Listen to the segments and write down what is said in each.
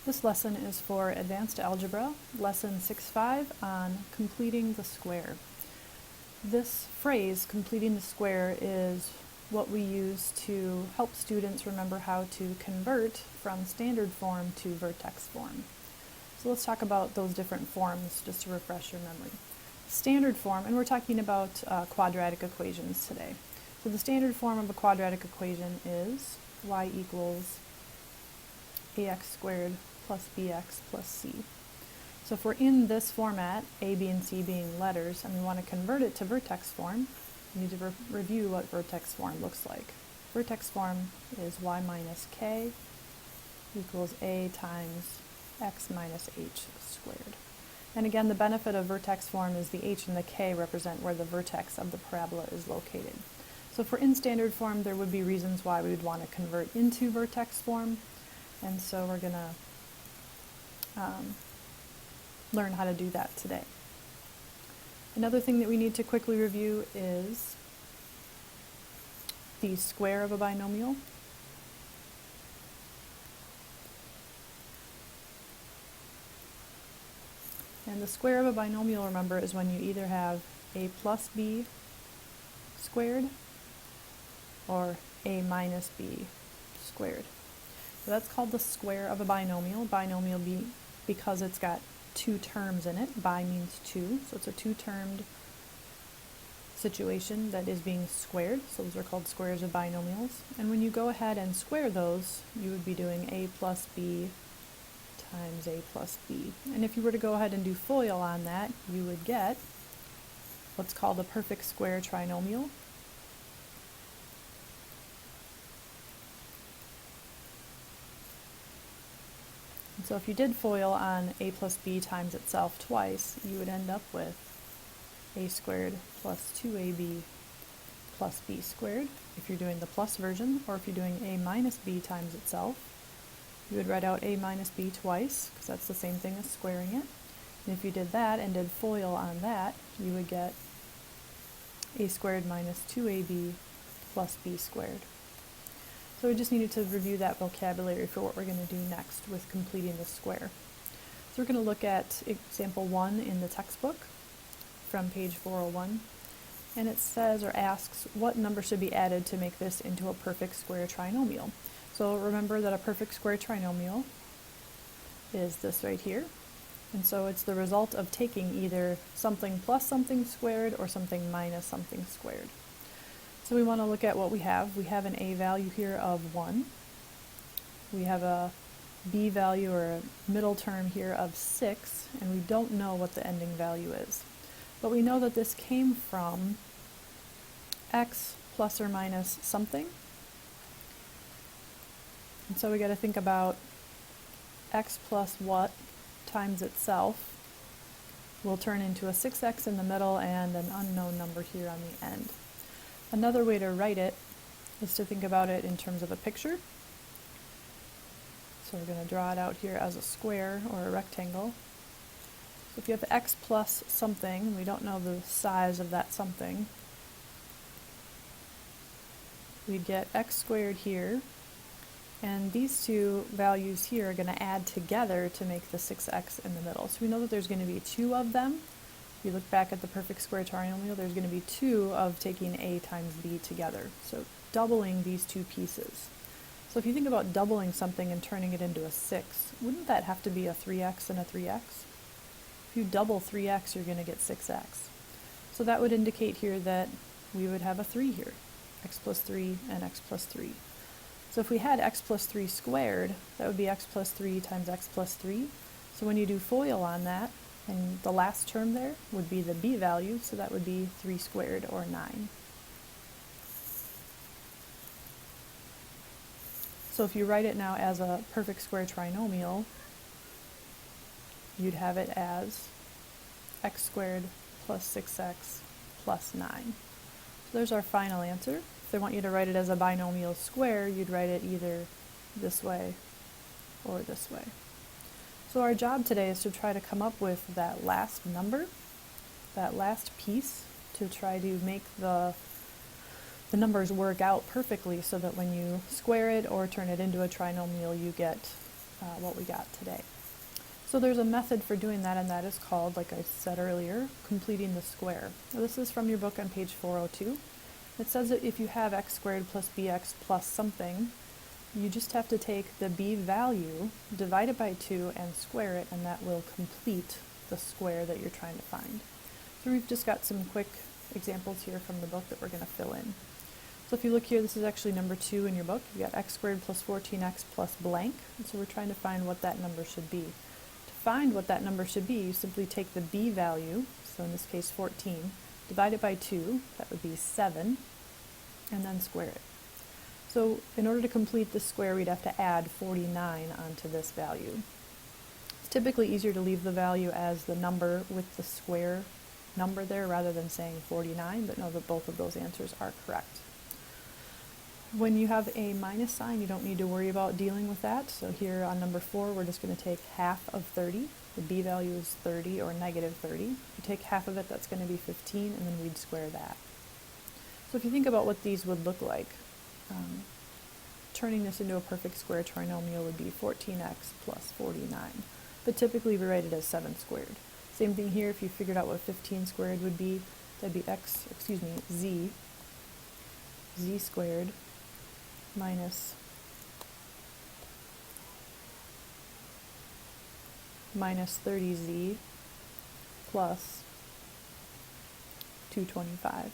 This lesson is for Advanced Algebra, Lesson 6.5 on completing the square. This phrase, completing the square, is what we use to help students remember how to convert from standard form to vertex form. So let's talk about those different forms just to refresh your memory. Standard form, and we're talking about quadratic equations today. So the standard form of a quadratic equation is y equals ax squared plus bx plus c. So if we're in this format, a, b, and c being letters, and we want to convert it to vertex form, we need to review what vertex form looks like. Vertex form is y minus k equals a times x minus h squared. And again, the benefit of vertex form is the h and the k represent where the vertex of the parabola is located. So if we're in standard form, there would be reasons why we would want to convert into vertex form. And so we're going to learn how to do that today. Another thing that we need to quickly review is the square of a binomial. And the square of a binomial, remember, is when you either have a plus b squared or a minus b squared. So that's called the square of a binomial. Binomial because it's got two terms in it. Bi means two, so it's a two-termed situation that is being squared. So those are called squares of binomials. And when you go ahead and square those, you would be doing a plus b times a plus b. And if you were to go ahead and do FOIL on that, you would get what's called a perfect square trinomial. And so if you did FOIL on a plus b times itself twice, you would end up with a squared plus 2ab plus b squared if you're doing the plus version, or if you're doing a minus b times itself, you would write out a minus b twice, because that's the same thing as squaring it. And if you did that and did FOIL on that, you would get a squared minus 2ab plus b squared. So we just needed to review that vocabulary for what we're going to do next with completing the square. So we're going to look at example 1 in the textbook from page 401. And it says or asks what number should be added to make this into a perfect square trinomial. So remember that a perfect square trinomial is this right here. And so it's the result of taking either something plus something squared or something minus something squared. So we want to look at what we have. We have an a value here of 1. We have a b value or a middle term here of 6, and we don't know what the ending value is. But we know that this came from x plus or minus something. And so we got to think about x plus what times itself will turn into a 6x in the middle and an unknown number here on the end. Another way to write it is to think about it in terms of a picture. So we're going to draw it out here as a square or a rectangle. So if you have x plus something, and we don't know the size of that something, we'd get x squared here, and these two values here are going to add together to make the 6x in the middle. So we know that there's going to be 2 of them. If you look back at the perfect square trinomial, there's going to be 2 of taking a times b together. So doubling these two pieces. So if you think about doubling something and turning it into a 6, wouldn't that have to be a 3x and a 3x? If you double 3x, you're going to get 6x. So that would indicate here that we would have a 3 here, x plus 3 and x plus 3. So if we had x plus 3 squared, that would be x plus 3 times x plus 3. So when you do FOIL on that, and the last term there would be the b value, so that would be 3 squared or 9. So if you write it now as a perfect square trinomial, you'd have it as x squared plus 6x plus 9. So there's our final answer. If they want you to write it as a binomial square, you'd write it either this way or this way. So our job today is to try to come up with that last number, that last piece, to try to make the numbers work out perfectly so that when you square it or turn it into a trinomial, you get what we got today. So there's a method for doing that, and that is called, like I said earlier, completing the square. Now, this is from your book on page 402. It says that if you have x squared plus bx plus something, you just have to take the b value, divide it by 2, and square it, and that will complete the square that you're trying to find. So we've just got some quick examples here from the book that we're going to fill in. So if you look here, this is actually number 2 in your book. You've got x squared plus 14x plus blank, and so we're trying to find what that number should be. To find what that number should be, you simply take the b value, so in this case 14, divide it by 2, that would be 7, and then square it. So in order to complete this square, we'd have to add 49 onto this value. It's typically easier to leave the value as the number with the square number there rather than saying 49, but know that both of those answers are correct. When you have a minus sign, you don't need to worry about dealing with that. So here on number 4, we're just going to take half of 30. The b value is 30 or negative 30. You take half of it, that's going to be 15, and then we'd square that. So if you think about what these would look like, turning this into a perfect square trinomial would be 14x plus 49. But typically we write it as 7 squared. Same thing here, if you figured out what 15 squared would be, that'd be z squared minus 30z plus 225.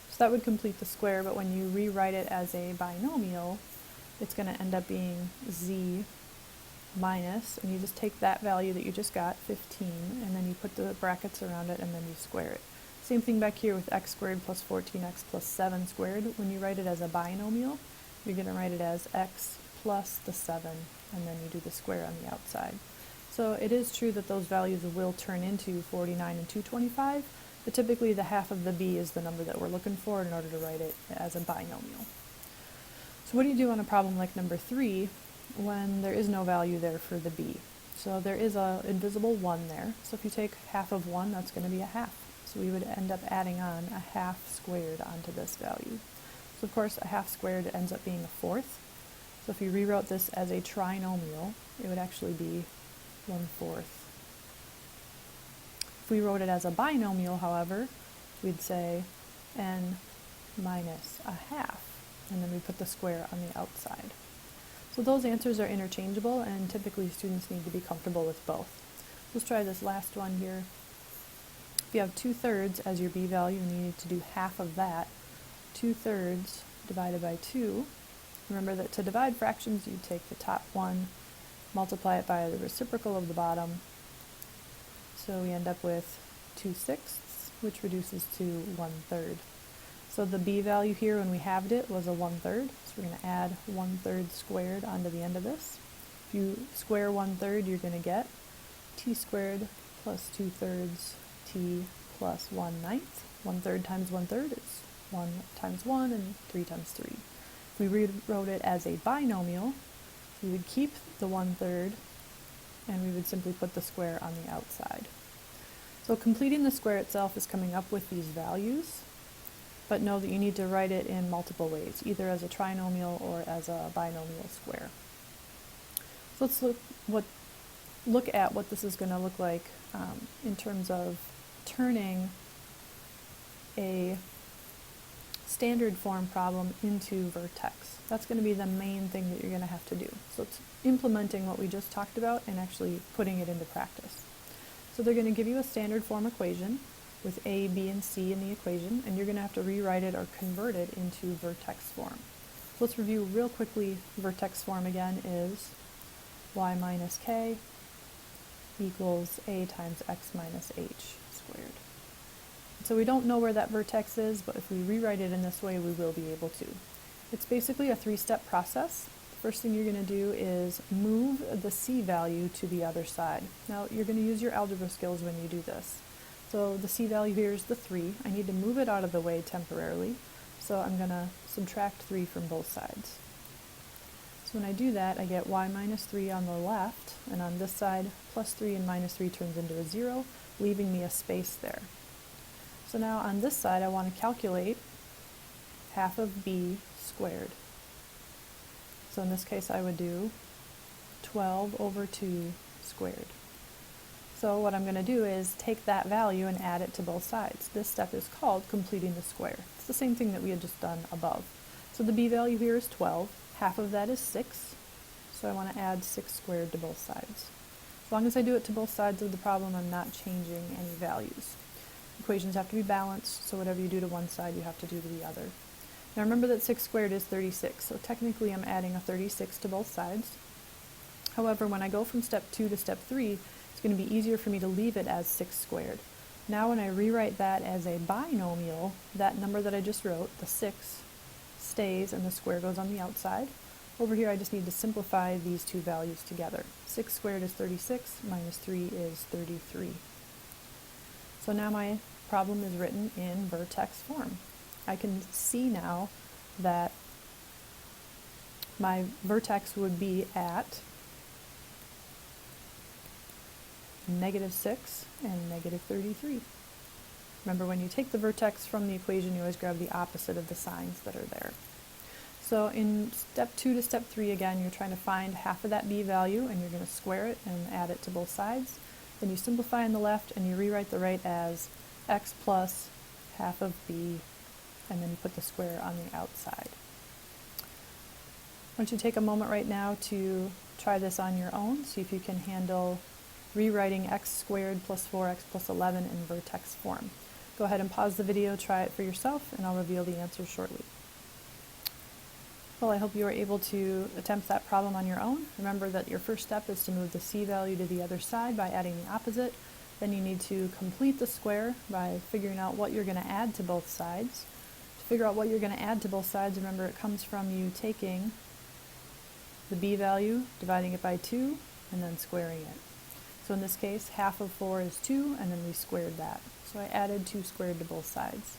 So that would complete the square, but when you rewrite it as a binomial, it's going to end up being z minus, and you just take that value that you just got, 15, and then you put the brackets around it, and then you square it. Same thing back here with x squared plus 14x plus 7 squared. When you write it as a binomial, you're going to write it as x plus the 7, and then you do the square on the outside. So it is true that those values will turn into 49 and 225, but typically the half of the b is the number that we're looking for in order to write it as a binomial. So what do you do on a problem like number 3 when there is no value there for the b? So there is an invisible 1 there, so if you take half of 1, that's going to be a half. So we would end up adding on a half squared onto this value. So of course a half squared ends up being a fourth. So if you rewrote this as a trinomial, it would actually be 1/4. If we wrote it as a binomial, however, we'd say n minus a half, and then we put the square on the outside. So those answers are interchangeable, and typically students need to be comfortable with both. Let's try this last one here. If you have 2/3 as your b value and you need to do half of that, 2/3 divided by 2, remember that to divide fractions you take the top one, multiply it by the reciprocal of the bottom, so we end up with 2/6, which reduces to 1/3. So the b value here when we halved it was a 1/3, so we're going to add 1/3 squared onto the end of this. If you square 1/3, you're going to get t squared plus 2/3 t plus 1/9. 1/3 times 1/3 is 1 times 1 and 3 times 3. If we rewrote it as a binomial, we would keep the 1/3 and we would simply put the square on the outside. So completing the square itself is coming up with these values, but know that you need to write it in multiple ways, either as a trinomial or as a binomial square. So let's look at what this is going to look like in terms of turning a standard form problem into vertex. That's going to be the main thing that you're going to have to do. So it's implementing what we just talked about and actually putting it into practice. So they're going to give you a standard form equation with a, b, and c in the equation, and you're going to have to rewrite it or convert it into vertex form. So let's review real quickly. Vertex form again is y minus k equals a times x minus h squared. So we don't know where that vertex is, but if we rewrite it in this way, we will be able to. It's basically a 3-step process. The first thing you're going to do is move the c value to the other side. Now, you're going to use your algebra skills when you do this. So the c value here is the 3. I need to move it out of the way temporarily, so I'm going to subtract 3 from both sides. So when I do that, I get y minus 3 on the left, and on this side, plus 3 and minus 3 turns into a 0, leaving me a space there. So now on this side, I want to calculate half of b squared. So in this case, I would do 12 over 2 squared. So what I'm going to do is take that value and add it to both sides. This step is called completing the square. It's the same thing that we had just done above. So the b value here is 12. Half of that is 6. So I want to add 6 squared to both sides. As long as I do it to both sides of the problem, I'm not changing any values. Equations have to be balanced, so whatever you do to one side, you have to do to the other. Now remember that 6 squared is 36, so technically I'm adding a 36 to both sides. However, when I go from step 2 to step 3, it's going to be easier for me to leave it as 6 squared. Now when I rewrite that as a binomial, that number that I just wrote, the 6, stays and the square goes on the outside. Over here I just need to simplify these two values together. 6 squared is 36, minus 3 is 33. So now my problem is written in vertex form. I can see now that my vertex would be at -6 and -33. Remember, when you take the vertex from the equation, you always grab the opposite of the signs that are there. So in step 2 to step 3, again, you're trying to find half of that b value, and you're going to square it and add it to both sides. Then you simplify on the left, and you rewrite the right as x plus half of b, and then you put the square on the outside. Why don't you take a moment right now to try this on your own, see if you can handle rewriting x squared plus 4x plus 11 in vertex form. Go ahead and pause the video, try it for yourself, and I'll reveal the answer shortly. Well, I hope you were able to attempt that problem on your own. Remember that your first step is to move the c value to the other side by adding the opposite. Then you need to complete the square by figuring out what you're going to add to both sides. To figure out what you're going to add to both sides, remember it comes from you taking the b value, dividing it by 2, and then squaring it. So in this case, half of 4 is 2, and then we squared that. So I added 2 squared to both sides.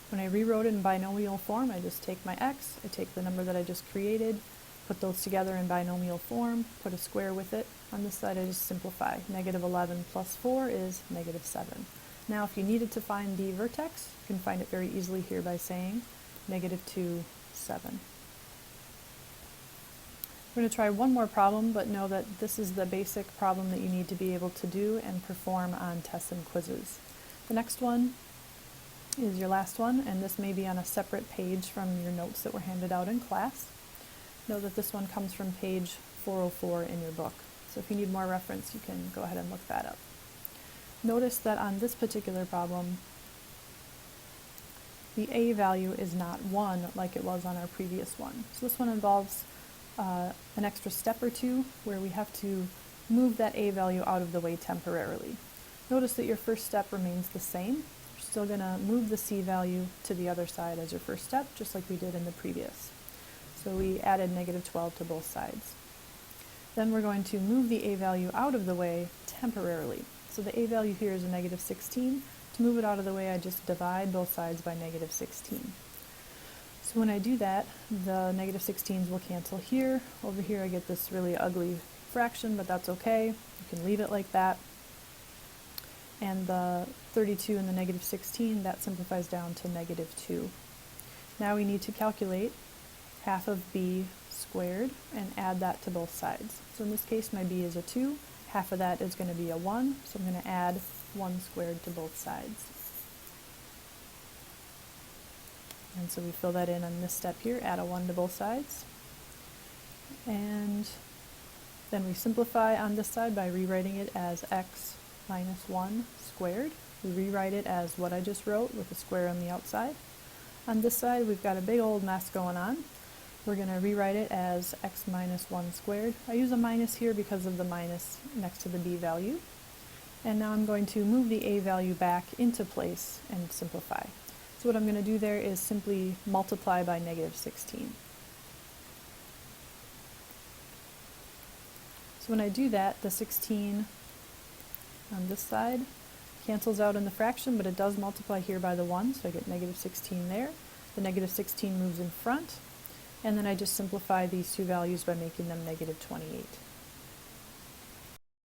When I rewrote it in binomial form, I just take my x, I take the number that I just created, put those together in binomial form, put a square with it. On this side I just simplify. -11 plus 4 is -7. Now if you needed to find the vertex, you can find it very easily here by saying -2, 7. We're going to try one more problem, but know that this is the basic problem that you need to be able to do and perform on tests and quizzes. The next one is your last one, and this may be on a separate page from your notes that were handed out in class. Know that this one comes from page 404 in your book. So if you need more reference, you can go ahead and look that up. Notice that on this particular problem, the a value is not 1 like it was on our previous one. So this one involves an extra step or two where we have to move that a value out of the way temporarily. Notice that your first step remains the same. You're still going to move the c value to the other side as your first step, just like we did in the previous. So we added -12 to both sides. Then we're going to move the a value out of the way temporarily. So the a value here is a -16. To move it out of the way, I just divide both sides by -16. So when I do that, the -16s will cancel here. Over here I get this really ugly fraction, but that's okay. You can leave it like that. And the 32 and the -16, that simplifies down to -2. Now we need to calculate half of b squared and add that to both sides. So in this case, my b is a 2. Half of that is going to be a 1, so I'm going to add 1 squared to both sides. And so we fill that in on this step here, add a 1 to both sides. And then we simplify on this side by rewriting it as x minus 1 squared. We rewrite it as what I just wrote with a square on the outside. On this side, we've got a big old mess going on. We're going to rewrite it as x minus 1 squared. I use a minus here because of the minus next to the b value. And now I'm going to move the a value back into place and simplify. So what I'm going to do there is simply multiply by -16. So when I do that, the 16 on this side cancels out in the fraction, but it does multiply here by the 1, so I get -16 there. The -16 moves in front, and then I just simplify these two values by making them -28.